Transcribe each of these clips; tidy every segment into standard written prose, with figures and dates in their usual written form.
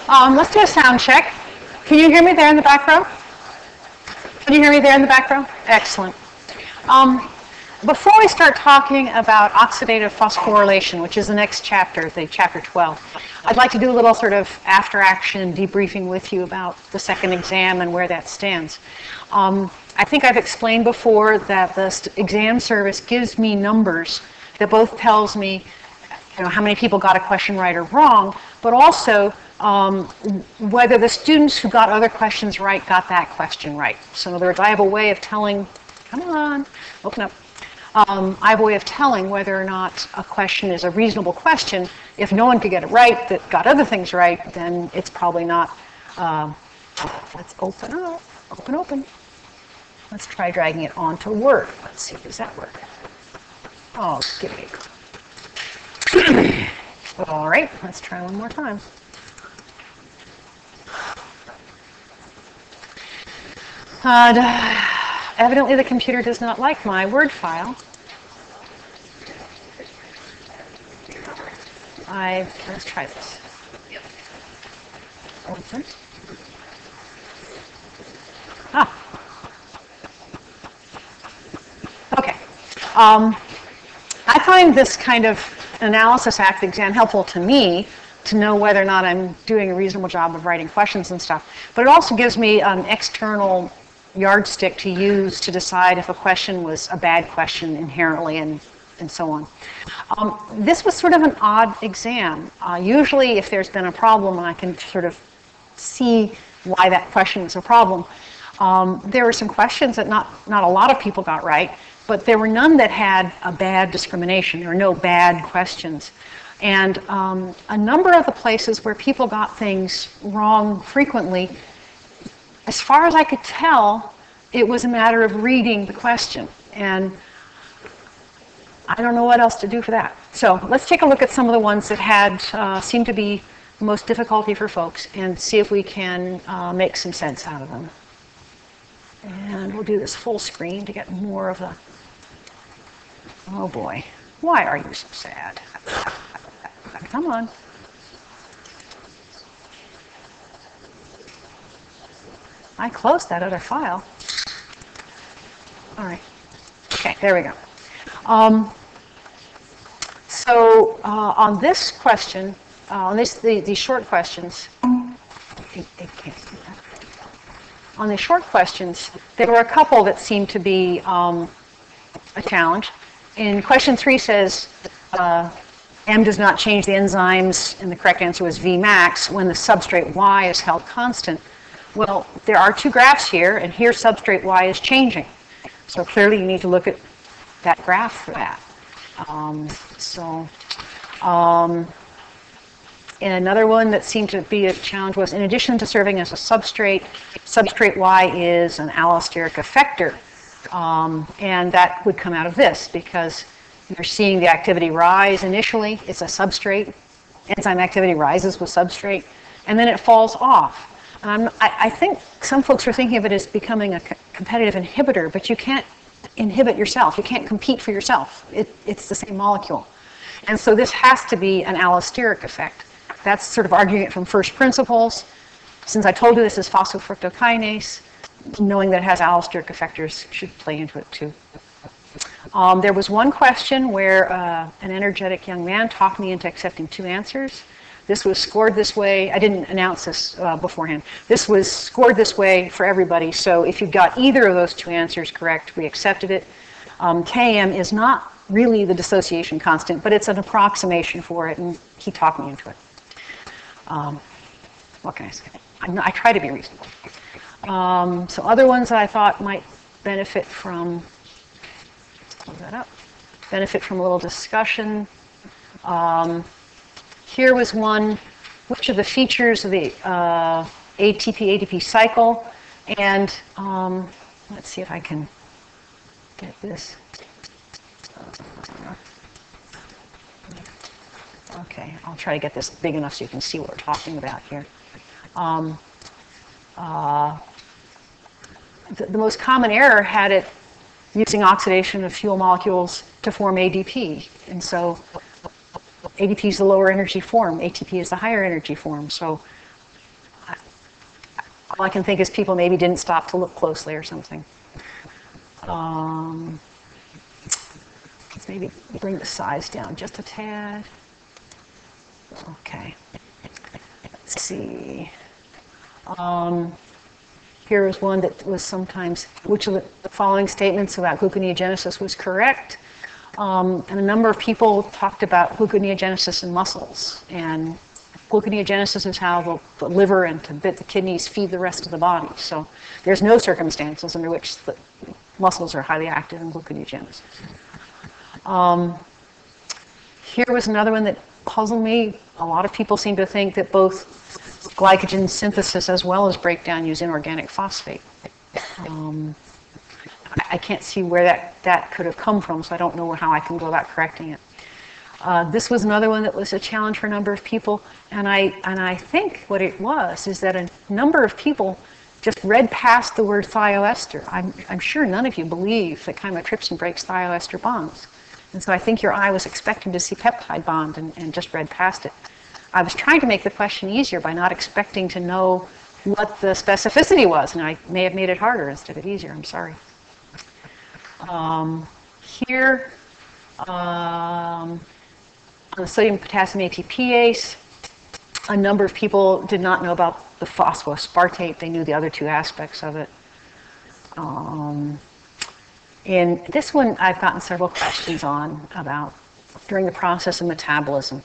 Let's do a sound check. Can you hear me there in the back row? Can you hear me there in the back row? Excellent. Before we start talking about oxidative phosphorylation, which is the next chapter, chapter 12, I'd like to do a little sort of after-action debriefing with you about the second exam and where that stands. I think I've explained before that the exam service gives me numbers that both tells me how many people got a question right or wrong, but also whether the students who got other questions right got that question right. So in other words, I have a way of telling, come on, open up. I have a way of telling whether or not a question is a reasonable question. If no one could get it right that got other things right, then it's probably not. Let's open up, open. Let's try dragging it onto Word. Let's see, does that work? Oh, give me a All right, let's try one more time. Evidently the computer does not like my Word file. Let's try this. Open. Okay. I find this kind of analysis act exam helpful to me to know whether or not I'm doing a reasonable job of writing questions and stuff. But it also gives me an external yardstick to use to decide if a question was a bad question inherently and so on. This was sort of an odd exam. Usually if there's been a problem and I can sort of see why that question is a problem, there were some questions that not a lot of people got right, but there were none that had a bad discrimination. There were no bad questions. And a number of the places where people got things wrong frequently, as far as I could tell, it was a matter of reading the question. And I don't know what else to do for that. So let's take a look at some of the ones that had seemed to be the most difficulty for folks and see if we can make some sense out of them. And we'll do this full screen to get more of the... Oh boy, why are you so sad? Come on. I closed that other file. All right. Okay, there we go. So on this question, on these short questions, on the short questions, there were a couple that seemed to be a challenge. In question 3 says, M does not change the enzymes, and the correct answer was V max when the substrate Y is held constant. Well, there are two graphs here, and here substrate Y is changing. So clearly you need to look at that graph for that. And another one that seemed to be a challenge was, in addition to serving as a substrate Y is an allosteric effector. And that would come out of this, because you're seeing the activity rise initially. It's a substrate. Enzyme activity rises with substrate, and then it falls off. I think some folks are thinking of it as becoming a competitive inhibitor, but you can't inhibit yourself. You can't compete for yourself. It's the same molecule. And so this has to be an allosteric effect. That's sort of arguing it from first principles. Since I told you this is phosphofructokinase, knowing that it has allosteric effectors should play into it too. There was one question where an energetic young man talked me into accepting 2 answers. This was scored this way. I didn't announce this beforehand. This was scored this way for everybody. So if you got either of those 2 answers correct, we accepted it. Km is not really the dissociation constant, but it's an approximation for it, and he talked me into it. What can I say? I try to be reasonable. So other ones that I thought might benefit from, let's close that up, benefit from a little discussion. Here was one, which of the features of the ATP-ADP cycle, and let's see if I can get this. Okay, I'll try to get this big enough so you can see what we're talking about here. The most common error had it using oxidation of fuel molecules to form ADP. And so ADP is the lower energy form, ATP is the higher energy form. So All I can think is people maybe didn't stop to look closely or something. Let's maybe bring the size down just a tad. Okay. Let's see. Here is one that was sometimes, which of the following statements about gluconeogenesis was correct? And a number of people talked about gluconeogenesis in muscles. And gluconeogenesis is how the liver and the kidneys feed the rest of the body. So there's no circumstances under which the muscles are highly active in gluconeogenesis. Here was another one that puzzled me. A lot of people seem to think that both glycogen synthesis as well as breakdown use inorganic phosphate. I can't see where that could have come from, so I don't know how I can go about correcting it. This was another one that was a challenge for a number of people, and I think what it was is that a number of people just read past the word thioester. I'm sure none of you believe that chymotrypsin breaks thioester bonds. And so I think your eye was expecting to see peptide bond and just read past it. I was trying to make the question easier by not expecting to know what the specificity was, and I may have made it harder instead of easier. I'm sorry. Here, on the sodium potassium ATPase, a number of people did not know about the phosphoaspartate. They knew the other two aspects of it. In this one, I've gotten several questions on about during the process of metabolism.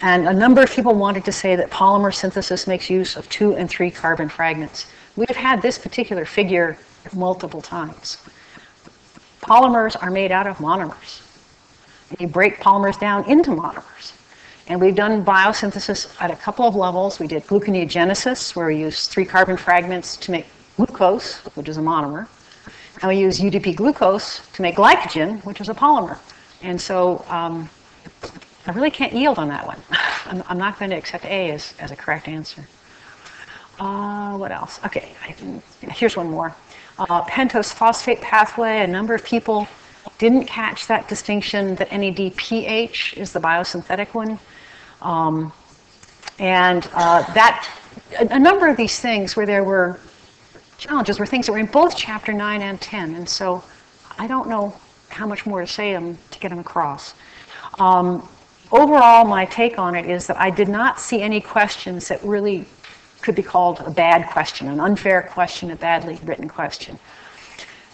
And a number of people wanted to say that polymer synthesis makes use of 2 and 3 carbon fragments. We've had this particular figure multiple times. Polymers are made out of monomers. You break polymers down into monomers. And we've done biosynthesis at a couple of levels. We did gluconeogenesis, where we used 3 carbon fragments to make glucose, which is a monomer. And we use UDP glucose to make glycogen, which is a polymer. And so I really can't yield on that one. I'm not going to accept A as a correct answer. What else? Okay, here's one more. Pentose phosphate pathway, a number of people didn't catch that distinction that NADPH is the biosynthetic one. A number of these things where there were challenges were things that were in both chapter 9 and 10, and so I don't know how much more to say to get them across. Overall, my take on it is that I did not see any questions that really could be called a bad question, an unfair question, a badly written question.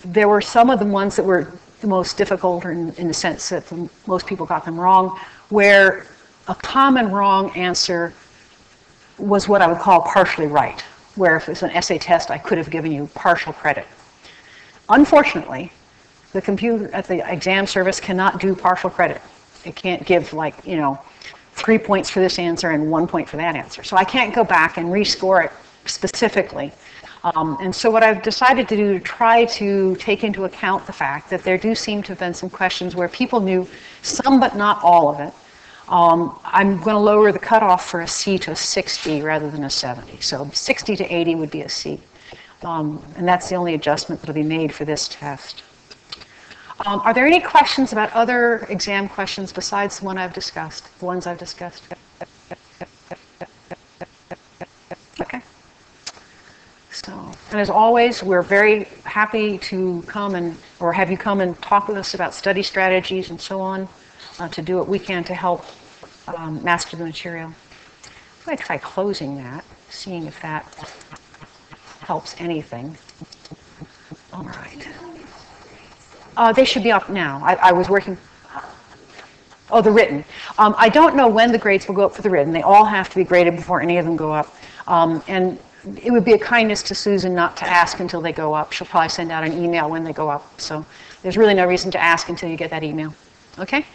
There were some of the ones that were the most difficult in the sense that most people got them wrong, where a common wrong answer was what I would call partially right, where if it was an essay test, I could have given you partial credit. Unfortunately, the computer at the exam service cannot do partial credit. It can't give 3 points for this answer and 1 point for that answer. So I can't go back and rescore it specifically. And so what I've decided to do to try to take into account the fact that there do seem to have been some questions where people knew some but not all of it. I'm going to lower the cutoff for a C to a 60 rather than a 70. So 60 to 80 would be a C. And that's the only adjustment that will be made for this test. Are there any questions about other exam questions besides the ones I've discussed? Okay. So, and as always, we're very happy to come or have you come and talk with us about study strategies and so on, to do what we can to help master the material. I'm going to try closing that, seeing if that helps anything. All right. They should be up now. I was working. Oh, the written. I don't know when the grades will go up for the written. They all have to be graded before any of them go up. And it would be a kindness to Susan not to ask until they go up. She'll probably send out an email when they go up. So there's really no reason to ask until you get that email. Okay?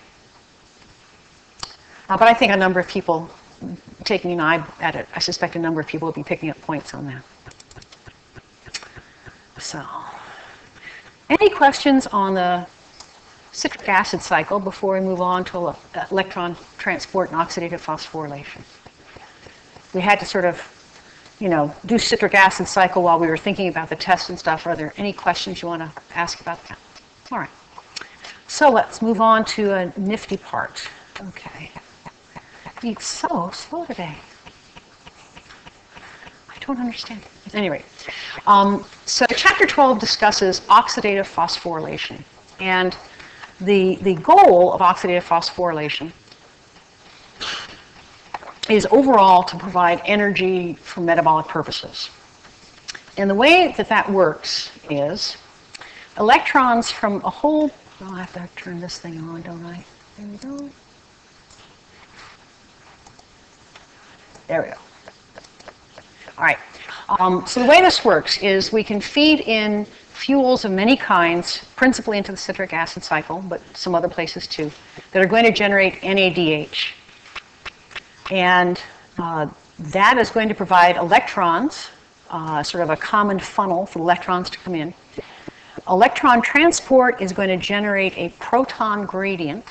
But I think a number of people taking an eye at it, I suspect a number of people will be picking up points on that. So, any questions on the citric acid cycle before we move on to electron transport and oxidative phosphorylation? We had to sort of, do citric acid cycle while we were thinking about the test and stuff. Are there any questions you want to ask about that? All right. So let's move on to a nifty part. Okay. It's so slow today. I don't understand. Anyway, so chapter 12 discusses oxidative phosphorylation. And the goal of oxidative phosphorylation is overall to provide energy for metabolic purposes. And the way that that works is electrons from a whole, I'll have to turn this thing on, don't I? There we go. There we go. All right. So the way this works is we can feed in fuels of many kinds, principally into the citric acid cycle, but some other places too, that are going to generate NADH. And that is going to provide electrons, sort of a common funnel for electrons to come in. Electron transport is going to generate a proton gradient,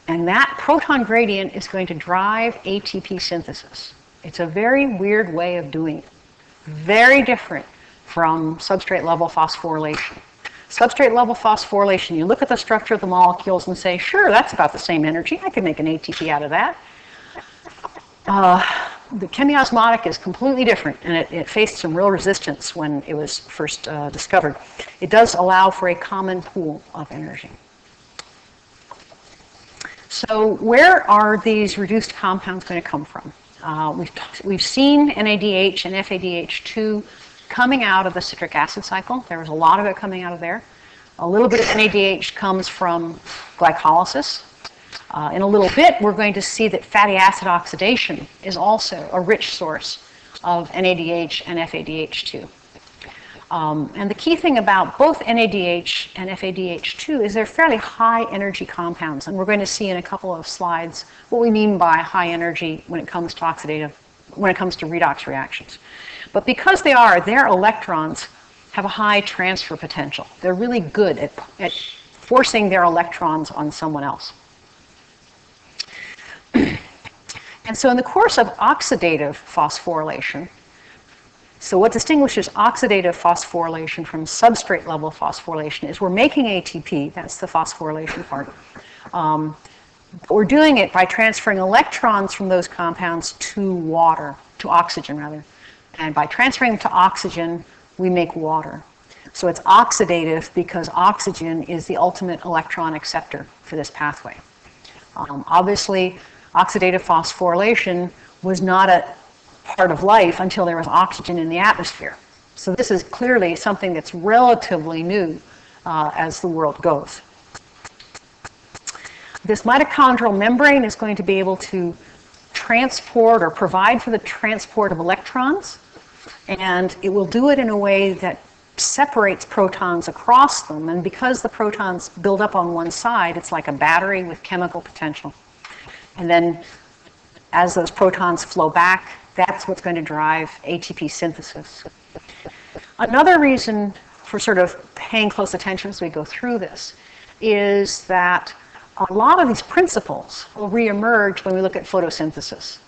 and that proton gradient is going to drive ATP synthesis. It's a very weird way of doing it. Very different from substrate level phosphorylation. Substrate level phosphorylation, you look at the structure of the molecules and say, sure, that's about the same energy. I could make an ATP out of that. The chemiosmotic is completely different, and it faced some real resistance when it was first discovered. It does allow for a common pool of energy. So where are these reduced compounds going to come from? We've seen NADH and FADH2 coming out of the citric acid cycle. There was a lot of it coming out of there. A little bit of NADH comes from glycolysis. In a little bit, we're going to see that fatty acid oxidation is also a rich source of NADH and FADH2. And the key thing about both NADH and FADH2 is they're fairly high energy compounds, and we're going to see in a couple of slides what we mean by high energy when it comes to redox reactions. But because their electrons have a high transfer potential. They're really good at forcing their electrons on someone else. And so in the course of oxidative phosphorylation, so what distinguishes oxidative phosphorylation from substrate level phosphorylation is we're making ATP, that's the phosphorylation part. But we're doing it by transferring electrons from those compounds to water, to oxygen rather. And by transferring them to oxygen, we make water. So it's oxidative because oxygen is the ultimate electron acceptor for this pathway. Obviously, oxidative phosphorylation was not a part of life until there was oxygen in the atmosphere. So this is clearly something that's relatively new as the world goes. This mitochondrial membrane is going to be able to transport or provide for the transport of electrons, and it will do it in a way that separates protons across them, and because the protons build up on one side, it's like a battery with chemical potential. And then as those protons flow back, that's what's going to drive ATP synthesis. Another reason for sort of paying close attention as we go through this is that a lot of these principles will reemerge when we look at photosynthesis.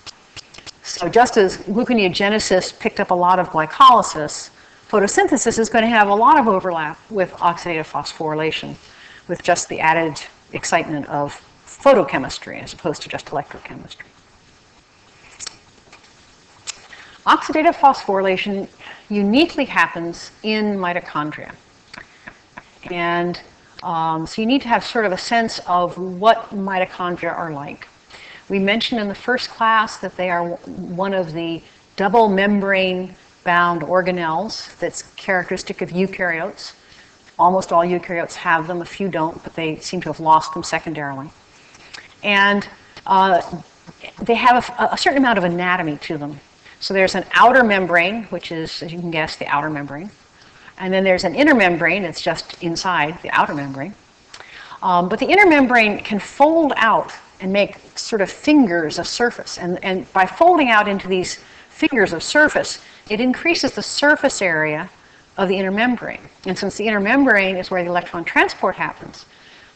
So just as gluconeogenesis picked up a lot of glycolysis, photosynthesis is going to have a lot of overlap with oxidative phosphorylation, with just the added excitement of photochemistry as opposed to just electrochemistry. Oxidative phosphorylation uniquely happens in mitochondria. And so you need to have sort of a sense of what mitochondria are like. We mentioned in the first class that they are one of the double membrane bound organelles that's characteristic of eukaryotes. Almost all eukaryotes have them, a few don't, but they seem to have lost them secondarily. And they have a certain amount of anatomy to them. So there's an outer membrane, which is, as you can guess, the outer membrane. And then there's an inner membrane, it's just inside the outer membrane. But the inner membrane can fold out and make sort of fingers of surface. And by folding out into these fingers of surface, it increases the surface area of the inner membrane. And since the inner membrane is where the electron transport happens,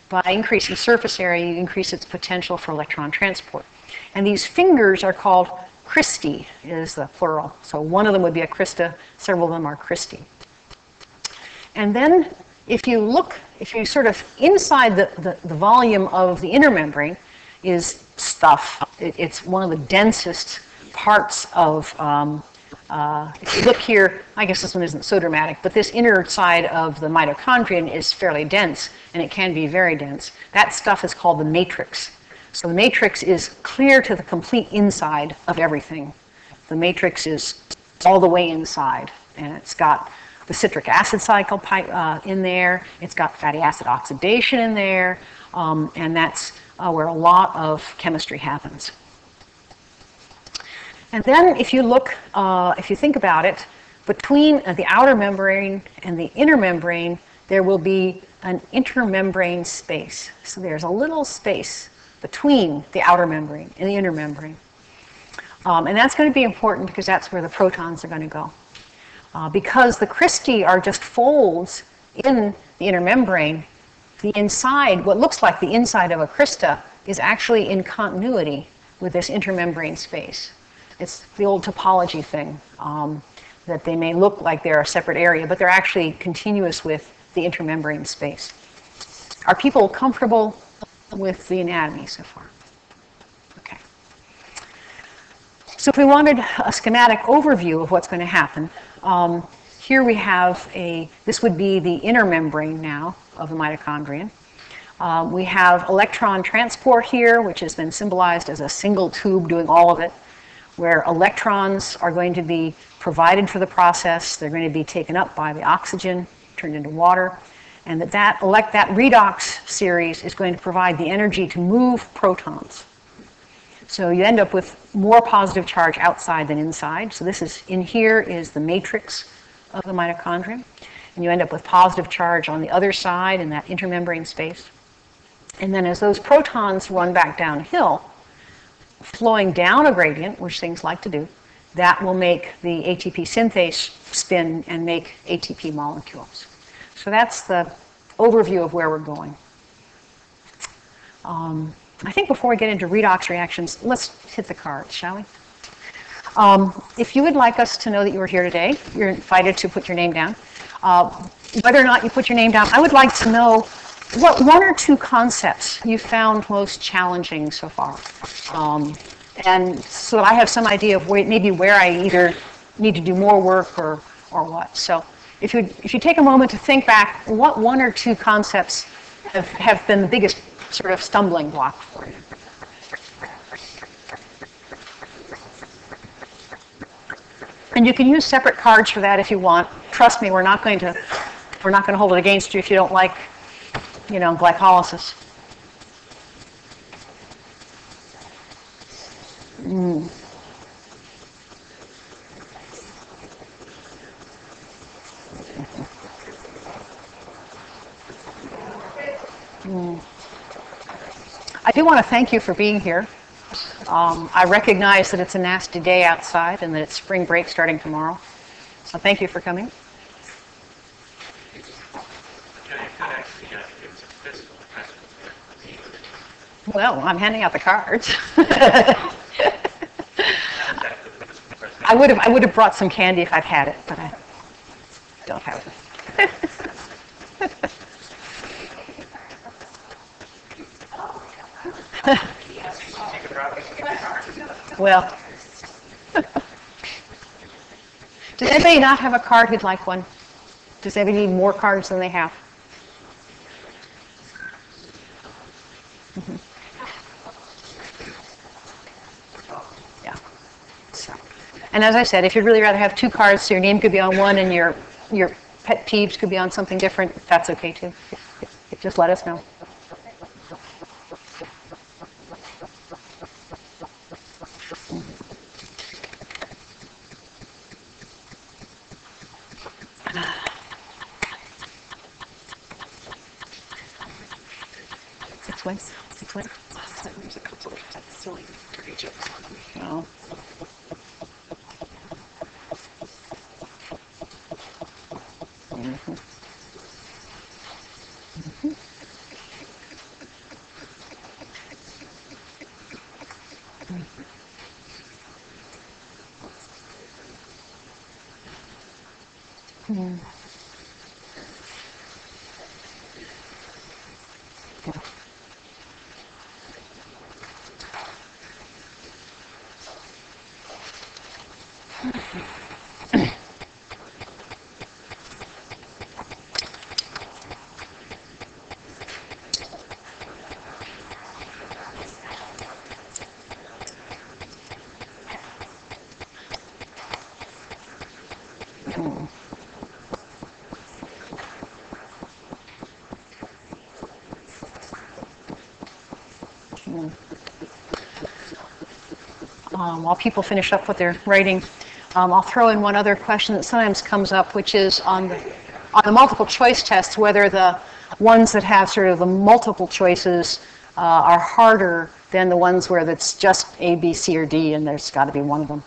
by increasing surface area, you increase its potential for electron transport. And these fingers are called cristae, is the plural. So one of them would be a crista, several of them are cristae. And then if you sort of inside the volume of the inner membrane is stuff. It's one of the densest parts of If you look here, I guess this one isn't so dramatic, but this inner side of the mitochondrion is fairly dense, and it can be very dense. That stuff is called the matrix. So the matrix is clear to the complete inside of everything. The matrix is all the way inside, and it's got the citric acid cycle in there, it's got fatty acid oxidation in there, and that's where a lot of chemistry happens. And then if you look, if you think about it, between the outer membrane and the inner membrane, there will be an intermembrane space. So there's a little space between the outer membrane and the inner membrane. And that's going to be important because that's where the protons are going to go. Because the cristae are just folds in the inner membrane, the inside, what looks like the inside of a crista, is actually in continuity with this intermembrane space. It's the old topology thing, that they may look like they're a separate area, but they're actually continuous with the intermembrane space. Are people comfortable with the anatomy so far? Okay. So if we wanted a schematic overview of what's going to happen, here we have this would be the inner membrane now of the mitochondrion. We have electron transport here, which has been symbolized as a single tube doing all of it, where electrons are going to be provided for the process. They're going to be taken up by the oxygen, turned into water, and that redox series is going to provide the energy to move protons. So you end up with more positive charge outside than inside. So this is, in here is the matrix of the mitochondrion, and you end up with positive charge on the other side in that intermembrane space. And then as those protons run back downhill, flowing down a gradient, which things like to do, that will make the ATP synthase spin and make ATP molecules. So that's the overview of where we're going. I think before we get into redox reactions, let's hit the cards, shall we? If you would like us to know that you were here today, you're invited to put your name down. Whether or not you put your name down, I would like to know what one or two concepts you found most challenging so far, and so that I have some idea of maybe where I either need to do more work or what. So if you take a moment to think back, what one or two concepts have been the biggest sort of stumbling block for you? And you can use separate cards for that if you want. Trust me, we're not going to hold it against you if you don't like, glycolysis. Mm. Mm. I do want to thank you for being here. I recognize that it's a nasty day outside and that it's spring break starting tomorrow. So thank you for coming. Well, I'm handing out the cards. I would have brought some candy if I'd had it, but I don't have it. Well, does anybody not have a card who'd like one? Does anybody need more cards than they have? Mm-hmm. Yeah. So, and as I said, if you'd really rather have two cards, so your name could be on one and your pet peeves could be on something different, that's okay too. Just let us know. Six ways. There's a couple of silly creatures. Oh. Mm-hmm. Mm-hmm. While people finish up what they're writing, I'll throw in one other question that sometimes comes up, which is on the multiple choice tests, whether the ones that have sort of the multiple choices are harder than the ones where it's just A, B, C, or D, and there's got to be one of them.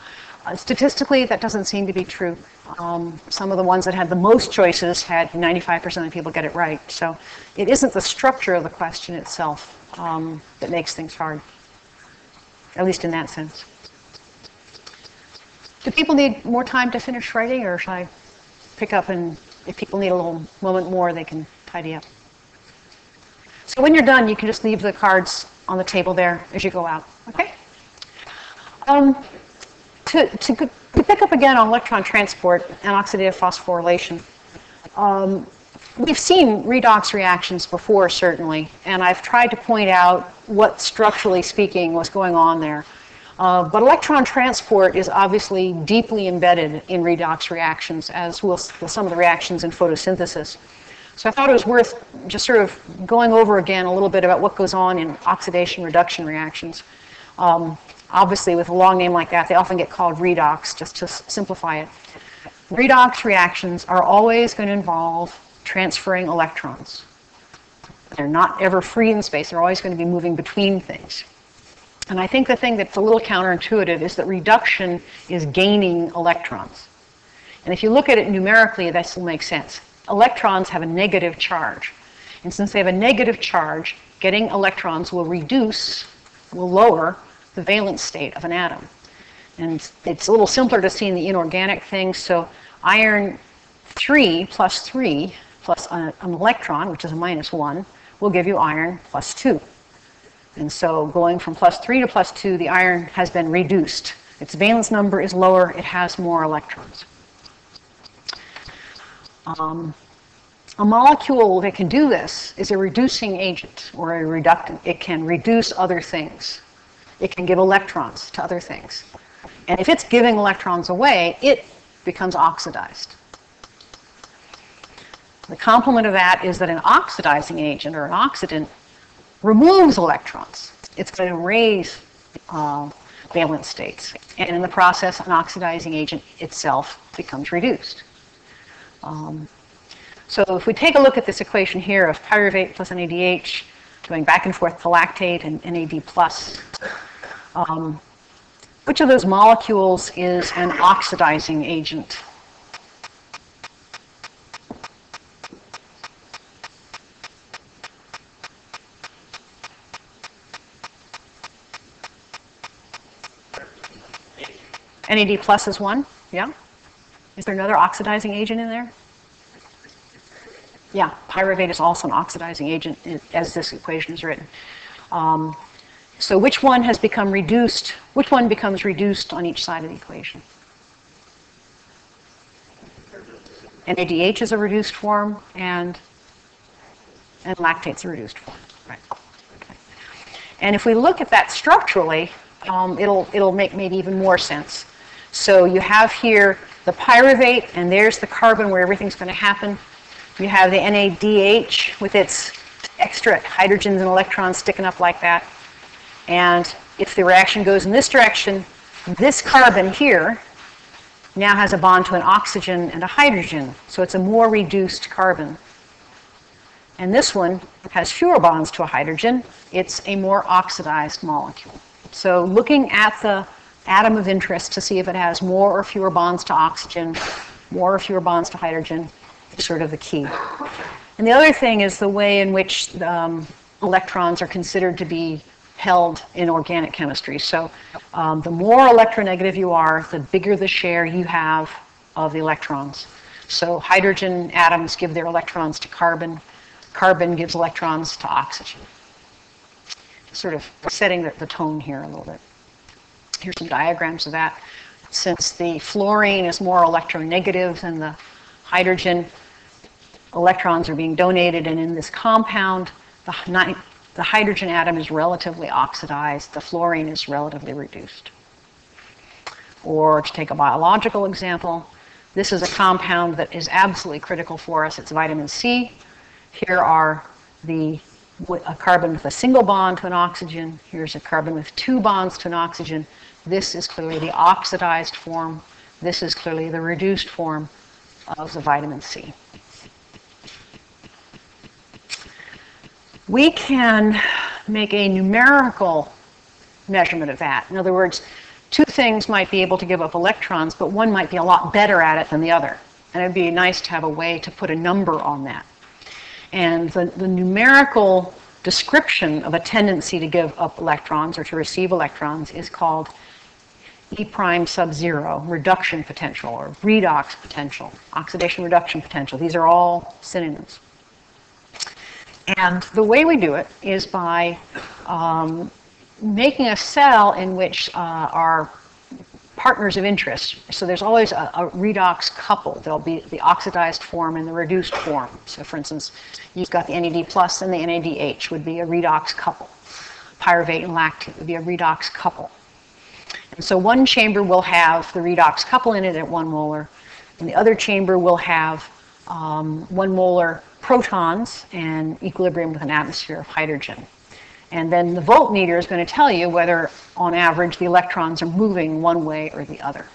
Statistically, that doesn't seem to be true. Some of the ones that had the most choices had 95% of people get it right. So it isn't the structure of the question itself that makes things hard, at least in that sense. Do people need more time to finish writing, or should I pick up, and if people need a little moment more, they can tidy up? So when you're done, you can just leave the cards on the table there as you go out, okay? To pick up again on electron transport and oxidative phosphorylation, we've seen redox reactions before, certainly, and I've tried to point out what, structurally speaking, was going on there. But electron transport is obviously deeply embedded in redox reactions, as will some of the reactions in photosynthesis. So I thought it was worth just sort of going over again a little bit about what goes on in oxidation-reduction reactions. Obviously, with a long name like that, they often get called redox, just to simplify it. Redox reactions are always going to involve transferring electrons. They're not ever free in space. They're always going to be moving between things. And I think the thing that's a little counterintuitive is that reduction is gaining electrons. And if you look at it numerically, this will make sense. Electrons have a negative charge. And since they have a negative charge, getting electrons will lower the valence state of an atom. And it's a little simpler to see in the inorganic things. So iron 3 plus an electron, which is a -1, will give you iron plus 2. And so going from +3 to +2, the iron has been reduced. Its valence number is lower. It has more electrons. A molecule that can do this is a reducing agent or a reductant. It can reduce other things. It can give electrons to other things. And if it's giving electrons away, it becomes oxidized. The complement of that is that an oxidizing agent or an oxidant removes electrons. It's going to raise valence states. And in the process, an oxidizing agent itself becomes reduced. So if we take a look at this equation here of pyruvate plus NADH going back and forth to lactate and NAD+, which of those molecules is an oxidizing agent? NAD+ is one, yeah? Is there another oxidizing agent in there? Yeah, pyruvate is also an oxidizing agent as this equation is written. So which one has become reduced? Which one becomes reduced on each side of the equation? NADH is a reduced form, and lactate's a reduced form. Right. Okay. And if we look at that structurally, it'll make maybe even more sense. So you have here the pyruvate, and there's the carbon where everything's going to happen. You have the NADH with its extra hydrogens and electrons sticking up like that. And if the reaction goes in this direction, this carbon here now has a bond to an oxygen and a hydrogen. So it's a more reduced carbon. And this one has fewer bonds to a hydrogen. It's a more oxidized molecule. So looking at the atom of interest to see if it has more or fewer bonds to oxygen, more or fewer bonds to hydrogen, is sort of the key. And the other thing is the way in which electrons are considered to be held in organic chemistry. So the more electronegative you are, the bigger the share you have of the electrons. So hydrogen atoms give their electrons to carbon. Carbon gives electrons to oxygen. Sort of setting the tone here a little bit. Here's some diagrams of that. Since the fluorine is more electronegative than the hydrogen, electrons are being donated, and in this compound, the hydrogen atom is relatively oxidized, the fluorine is relatively reduced. Or to take a biological example, This is a compound that is absolutely critical for us. It's vitamin C. Here are a carbon with a single bond to an oxygen. Here's a carbon with 2 bonds to an oxygen. This is clearly the oxidized form. This is clearly the reduced form of the vitamin C. We can make a numerical measurement of that. In other words, 2 things might be able to give up electrons, but one might be a lot better at it than the other. And it'd be nice to have a way to put a number on that. And the numerical description of a tendency to give up electrons or to receive electrons is called E prime sub 0, reduction potential, or redox potential, oxidation reduction potential. These are all synonyms. And the way we do it is by making a cell in which are partners of interest. So there's always a redox couple. There'll be the oxidized form and the reduced form. So for instance, you've got the NAD plus and the NADH would be a redox couple. Pyruvate and lactate would be a redox couple. And so one chamber will have the redox couple in it at 1 molar, and the other chamber will have 1 molar protons and equilibrium with an atmosphere of hydrogen. And then the voltmeter is going to tell you whether, on average, the electrons are moving one way or the other.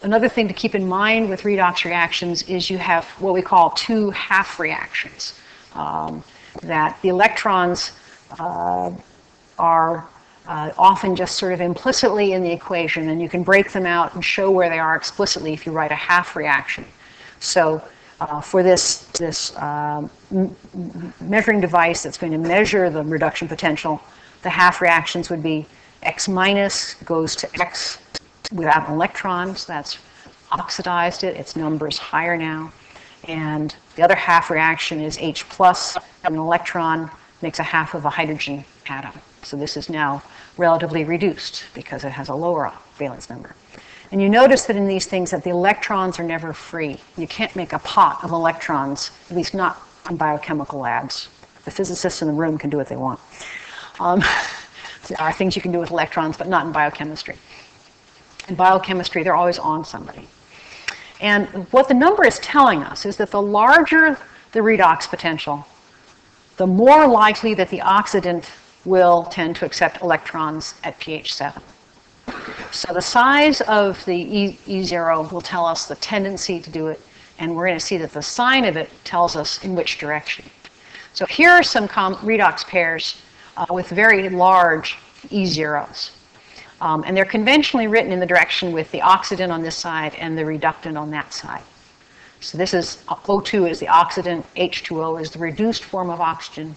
Another thing to keep in mind with redox reactions is you have what we call 2 half reactions. That the electrons are often just sort of implicitly in the equation, and you can break them out and show where they are explicitly if you write a half reaction. So for this measuring device that's going to measure the reduction potential, the half reactions would be X minus goes to X without an electron, so that's oxidized it, its number is higher now. And the other half reaction is H plus, and an electron makes a half of a hydrogen atom. So this is now relatively reduced because it has a lower valence number. And you notice that in these things that the electrons are never free. You can't make a pot of electrons, at least not in biochemical labs. The physicists in the room can do what they want. There are things you can do with electrons, but not in biochemistry. In biochemistry, they're always on somebody. And what the number is telling us is that the larger the redox potential, the more likely that the oxidant will tend to accept electrons at pH 7. So the size of the E0 will tell us the tendency to do it, and we're going to see that the sign of it tells us in which direction. So here are some redox pairs with very large E0s. And they're conventionally written in the direction with the oxidant on this side and the reductant on that side. So this is O2 is the oxidant, H2O is the reduced form of oxygen.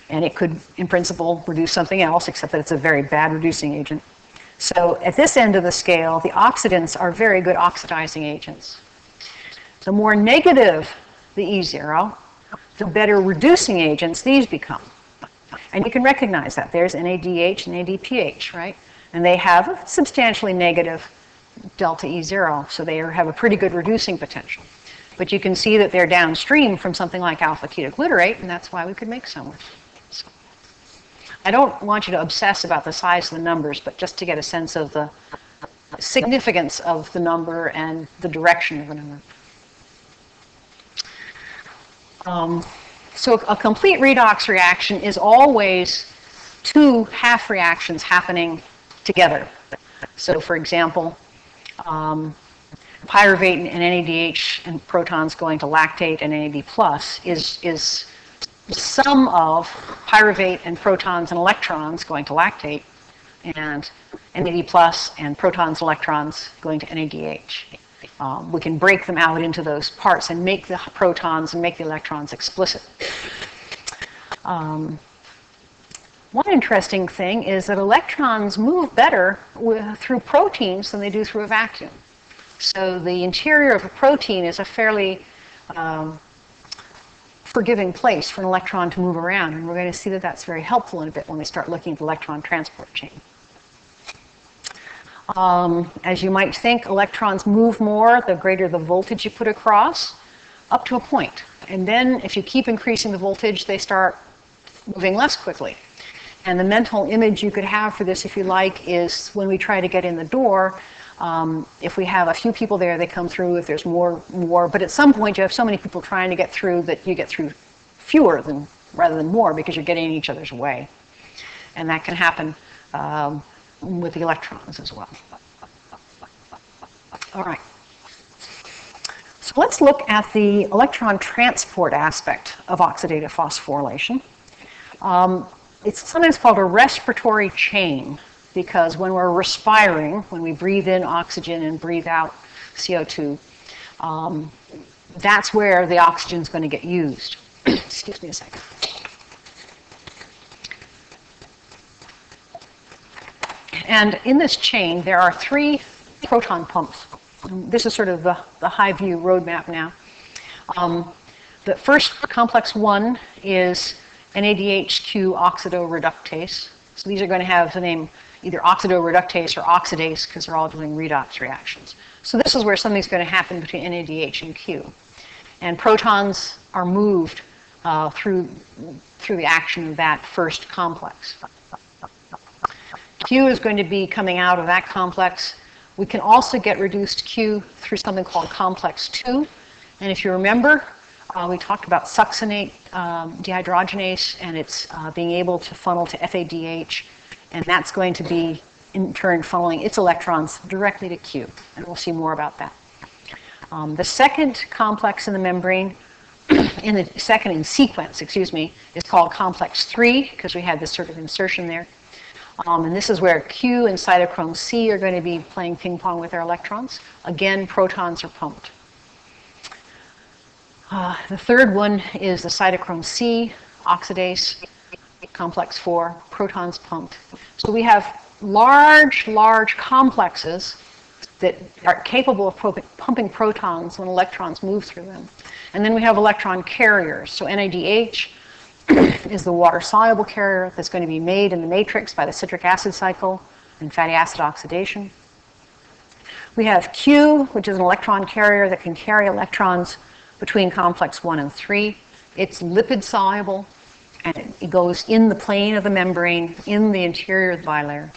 And it could, in principle, reduce something else, except that it's a very bad reducing agent. So at this end of the scale, the oxidants are very good oxidizing agents. The more negative the E0, the better reducing agents these become. And you can recognize that. There's NADH and NADPH, right? And they have a substantially negative delta E0, so they have a pretty good reducing potential. But you can see that they're downstream from something like alpha-ketoglutarate, and that's why we could make so much. So, I don't want you to obsess about the size of the numbers, but just to get a sense of the significance of the number and the direction of the number. So a complete redox reaction is always 2 half reactions happening together. So for example, pyruvate and NADH and protons going to lactate and NAD plus is the sum of pyruvate and protons and electrons going to lactate and NAD plus and protons and electrons going to NADH. We can break them out into those parts and make the protons and make the electrons explicit. One interesting thing is that electrons move better through proteins than they do through a vacuum. So the interior of a protein is a fairly forgiving place for an electron to move around, and we're going to see that that's very helpful in a bit when we start looking at the electron transport chain. As you might think, electrons move more the greater the voltage you put across. up to a point. And then if you keep increasing the voltage, they start moving less quickly. And the mental image you could have for this, if you like, is when we try to get in the door, if we have a few people there, they come through. If there's more. But at some point, you have so many people trying to get through that you get through fewer rather than more, because you're getting in each other's way. And that can happen with the electrons as well. All right. So let's look at the electron transport aspect of oxidative phosphorylation. It's sometimes called a respiratory chain, because when we're respiring, when we breathe in oxygen and breathe out CO2, that's where the oxygen is going to get used. Excuse me a second. And in this chain, there are 3 proton pumps. This is sort of the high view roadmap now. The first, complex 1, is NADHQ oxidoreductase. So these are going to have the name either oxidoreductase or oxidase, because they're all doing redox reactions. So this is where something's going to happen between NADH and Q. And protons are moved through the action of that first complex. Q is going to be coming out of that complex. We can also get reduced Q through something called complex 2. And if you remember, we talked about succinate dehydrogenase, and it's being able to funnel to FADH, and that's going to be, in turn, funneling its electrons directly to Q. And we'll see more about that. The second complex in the membrane, second in sequence, is called complex 3, because we had this sort of insertion there. And this is where Q and cytochrome C are going to be playing ping pong with their electrons. Again, protons are pumped. The third one is the cytochrome C oxidase, complex 4, protons pumped. So we have large complexes that are capable of pumping protons when electrons move through them. And then we have electron carriers. So NADH is the water-soluble carrier that's going to be made in the matrix by the citric acid cycle and fatty acid oxidation. We have Q, which is an electron carrier that can carry electrons between complex 1 and 3. It's lipid-soluble, and it goes in the plane of the membrane, in the interior of the bilayer.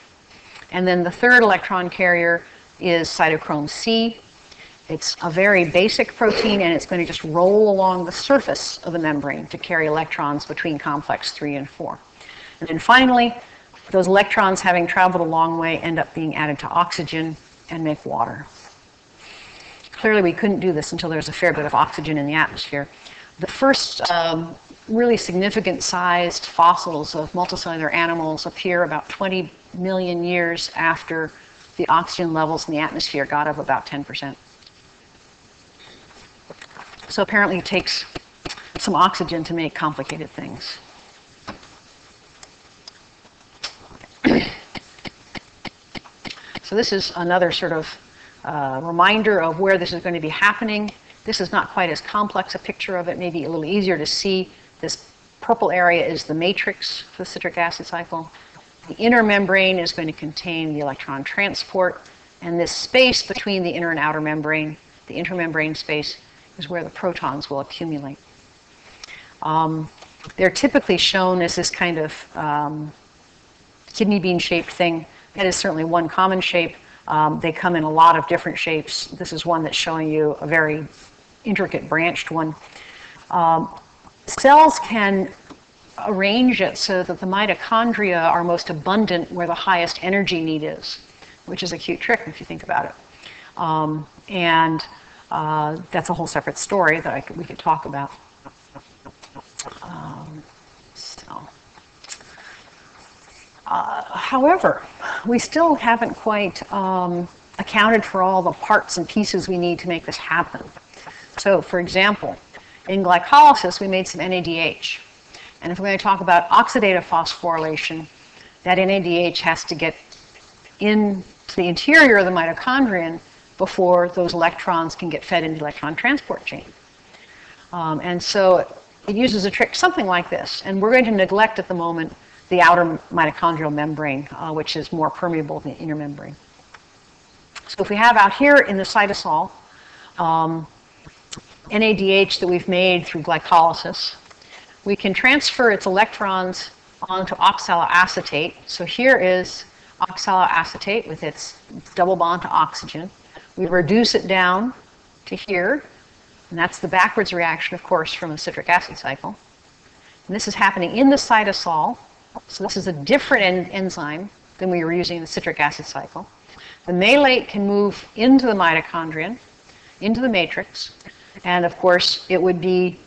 And then the third electron carrier is cytochrome C. It's a very basic protein, and it's going to just roll along the surface of the membrane to carry electrons between complex 3 and 4. And then finally, those electrons, having traveled a long way, end up being added to oxygen and make water. Clearly, we couldn't do this until there's a fair bit of oxygen in the atmosphere. The first really significant sized fossils of multicellular animals appear about 20 million years after the oxygen levels in the atmosphere got up about 10%. So apparently it takes some oxygen to make complicated things. So this is another sort of reminder of where this is going to be happening. This is not quite as complex a picture of it, maybe a little easier to see. This purple area is the matrix for the citric acid cycle. The inner membrane is going to contain the electron transport, and this space between the inner and outer membrane, the intermembrane space, is where the protons will accumulate. They're typically shown as this kind of kidney bean shaped thing. That is certainly one common shape. They come in a lot of different shapes. This is one that's showing you a very intricate branched one. Cells can arrange it so that the mitochondria are most abundant where the highest energy need is, which is a cute trick if you think about it. That's a whole separate story that we could talk about. However, we still haven't quite accounted for all the parts and pieces we need to make this happen. So, for example, in glycolysis, we made some NADH. And if we're going to talk about oxidative phosphorylation, that NADH has to get into the interior of the mitochondrion before those electrons can get fed into the electron transport chain. And so it uses a trick something like this. And we're going to neglect at the moment the outer mitochondrial membrane, which is more permeable than the inner membrane. So if we have out here in the cytosol, NADH that we've made through glycolysis. We can transfer its electrons onto oxaloacetate. So here is oxaloacetate with its double bond to oxygen. We reduce it down to here, and that's the backwards reaction, of course, from a citric acid cycle. And this is happening in the cytosol. So this is a different enzyme than we were using in the citric acid cycle. The malate can move into the mitochondrion, into the matrix, and of course it would be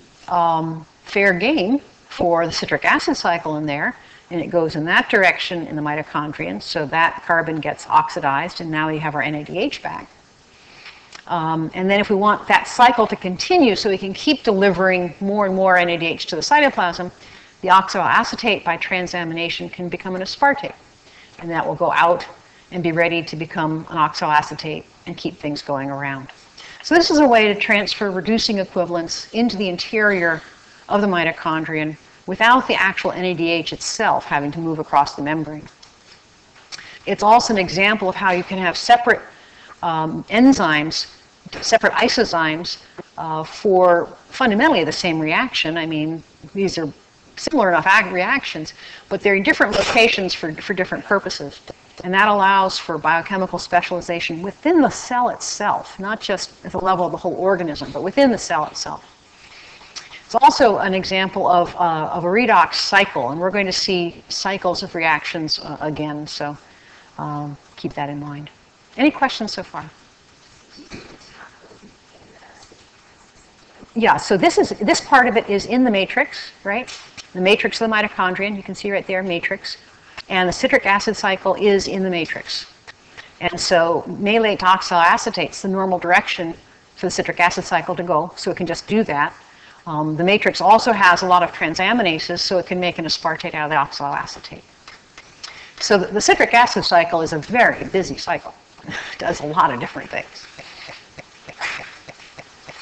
fair game for the citric acid cycle in there, and it goes in that direction in the mitochondrion, so that carbon gets oxidized, and now we have our NADH back. And then if we want that cycle to continue so we can keep delivering more and more NADH to the cytoplasm, the oxaloacetate by transamination can become an aspartate, and that will go out and be ready to become an oxaloacetate and keep things going around. So this is a way to transfer reducing equivalents into the interior of the mitochondrion without the actual NADH itself having to move across the membrane. It's also an example of how you can have separate enzymes, separate isozymes for fundamentally the same reaction. I mean, these are similar enough reactions, but they're in different locations for different purposes. And that allows for biochemical specialization within the cell itself, not just at the level of the whole organism, but within the cell itself. It's also an example of a redox cycle, and we're going to see cycles of reactions again, so keep that in mind. Any questions so far? Yeah, so this part of it is in the matrix, right? The matrix of the mitochondrion, you can see right there, matrix. And the citric acid cycle is in the matrix. And so malate to oxaloacetate is the normal direction for the citric acid cycle to go, so it can just do that. The matrix also has a lot of transaminases, so it can make an aspartate out of the oxaloacetate. So the citric acid cycle is a very busy cycle. It does a lot of different things.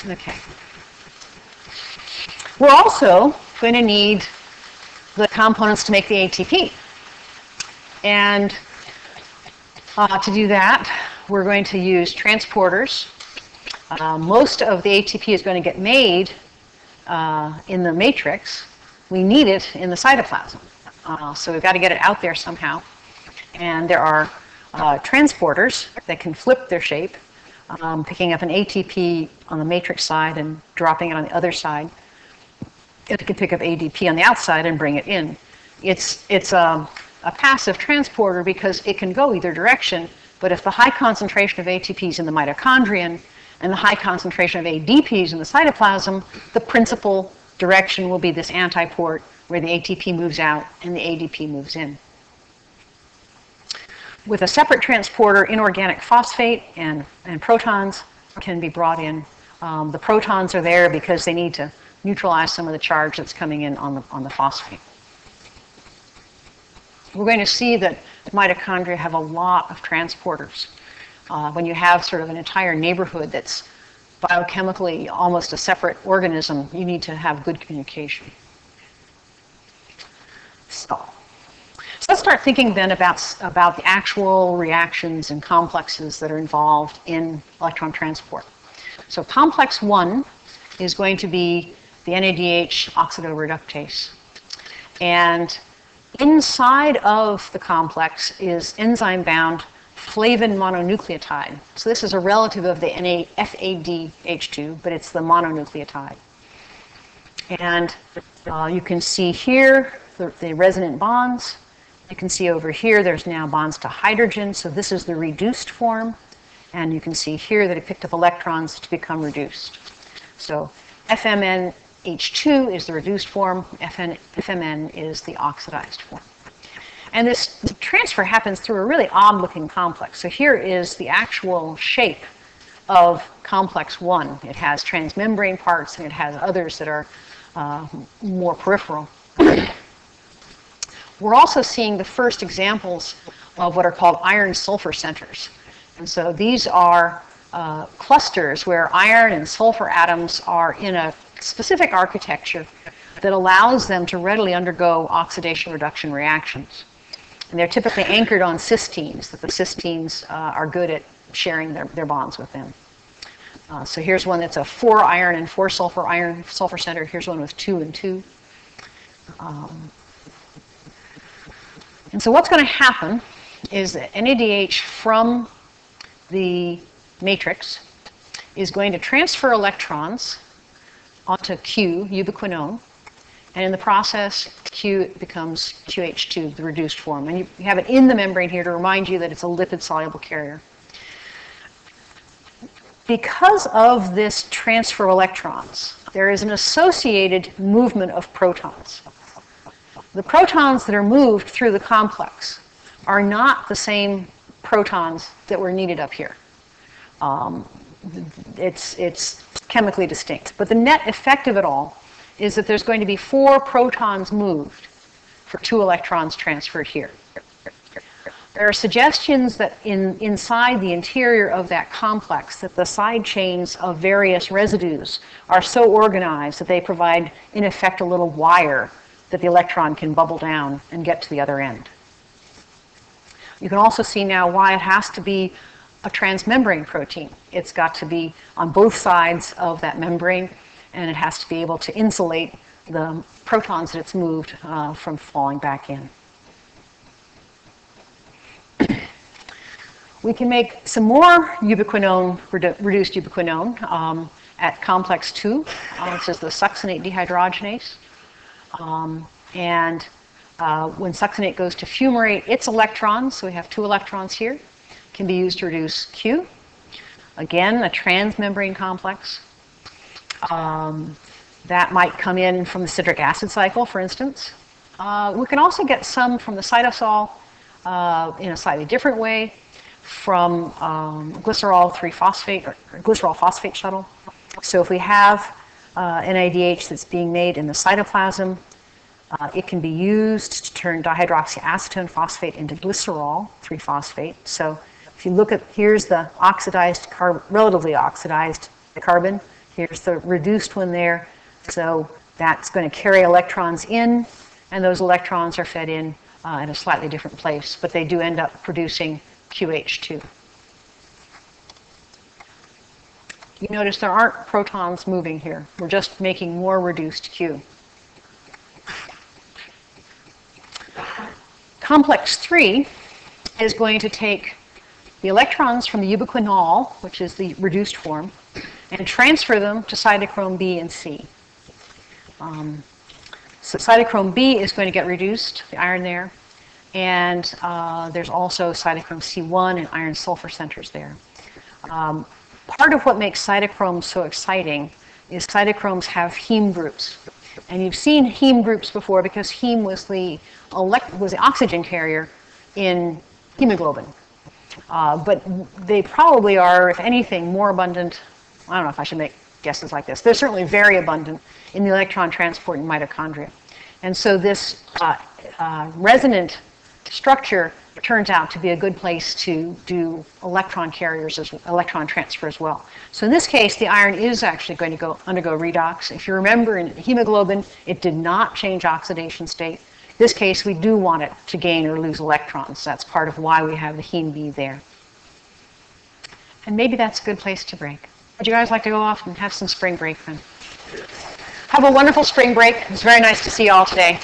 Okay. We're also going to need the components to make the ATP. And to do that, we're going to use transporters. Most of the ATP is going to get made in the matrix. We need it in the cytoplasm. So we've got to get it out there somehow. And there are transporters that can flip their shape, picking up an ATP on the matrix side and dropping it on the other side. It can pick up ADP on the outside and bring it in. It's a passive transporter because it can go either direction, but if the high concentration of ATP is in the mitochondrion and the high concentration of ADPs in the cytoplasm, the principal direction will be this antiport where the ATP moves out and the ADP moves in. With a separate transporter, inorganic phosphate and protons can be brought in. The protons are there because they need to neutralize some of the charge that's coming in on the phosphate. We're going to see that mitochondria have a lot of transporters. When you have sort of an entire neighborhood that's biochemically almost a separate organism, you need to have good communication. So let's start thinking then about the actual reactions and complexes that are involved in electron transport. So complex 1 is going to be the NADH oxidoreductase. And inside of the complex is enzyme-bound flavin mononucleotide. So this is a relative of the FADH2, but it's the mononucleotide. And you can see here the resonant bonds. You can see over here there's now bonds to hydrogen, so this is the reduced form. And you can see here that it picked up electrons to become reduced. So FMNH2 is the reduced form, FMN is the oxidized form. And this transfer happens through a really odd-looking complex. So here is the actual shape of complex 1. It has transmembrane parts, and it has others that are more peripheral. We're also seeing the first examples of what are called iron-sulfur centers. And so these are clusters where iron and sulfur atoms are in a specific architecture that allows them to readily undergo oxidation-reduction reactions. And they're typically anchored on cysteines, that the cysteines are good at sharing their bonds with them. So here's one that's a 4 iron and 4 sulfur iron sulfur center. Here's one with 2 and 2. And so what's going to happen is that NADH from the matrix is going to transfer electrons onto Q, ubiquinone, and in the process, Q becomes QH2, the reduced form. And you have it in the membrane here to remind you that it's a lipid-soluble carrier. Because of this transfer of electrons, there is an associated movement of protons. The protons that are moved through the complex are not the same protons that were needed up here. It's chemically distinct. But the net effect of it all is that there's going to be 4 protons moved for 2 electrons transferred here. There are suggestions that inside the interior of that complex that the side chains of various residues are so organized that they provide, in effect, a little wire that the electron can bubble down and get to the other end. You can also see now why it has to be a transmembrane protein. It's got to be on both sides of that membrane, and it has to be able to insulate the protons that it's moved from falling back in. We can make some more ubiquinone, reduced ubiquinone at complex 2. This is the succinate dehydrogenase. When succinate goes to fumarate, its electrons, so we have 2 electrons here, can be used to reduce Q. Again, a transmembrane complex. That might come in from the citric acid cycle, for instance. We can also get some from the cytosol in a slightly different way, from glycerol 3-phosphate or glycerol phosphate shuttle. So if we have NADH that's being made in the cytoplasm, it can be used to turn dihydroxyacetone phosphate into glycerol 3-phosphate. So if you look at, here's the oxidized relatively oxidized carbon. Here's the reduced one there. So that's going to carry electrons in, and those electrons are fed in a slightly different place, but they do end up producing QH2. You notice there aren't protons moving here. We're just making more reduced Q. Complex 3 is going to take the electrons from the ubiquinol, which is the reduced form, and transfer them to cytochrome B and C. So cytochrome B is going to get reduced, the iron there, and there's also cytochrome C1 and iron sulfur centers there. Part of what makes cytochrome so exciting is cytochromes have heme groups. And you've seen heme groups before because heme was the oxygen carrier in hemoglobin. But they probably are, if anything, more abundant. I don't know if I should make guesses like this. They're certainly very abundant in the electron transport in mitochondria. And so this resonant structure turns out to be a good place to do electron carriers, electron transfer as well. So in this case, the iron is actually going to undergo redox. If you remember, in hemoglobin, it did not change oxidation state. In this case, we do want it to gain or lose electrons. That's part of why we have the heme B there. And maybe that's a good place to break. Would you guys like to go off and have some spring break then? Have a wonderful spring break. It's very nice to see you all today.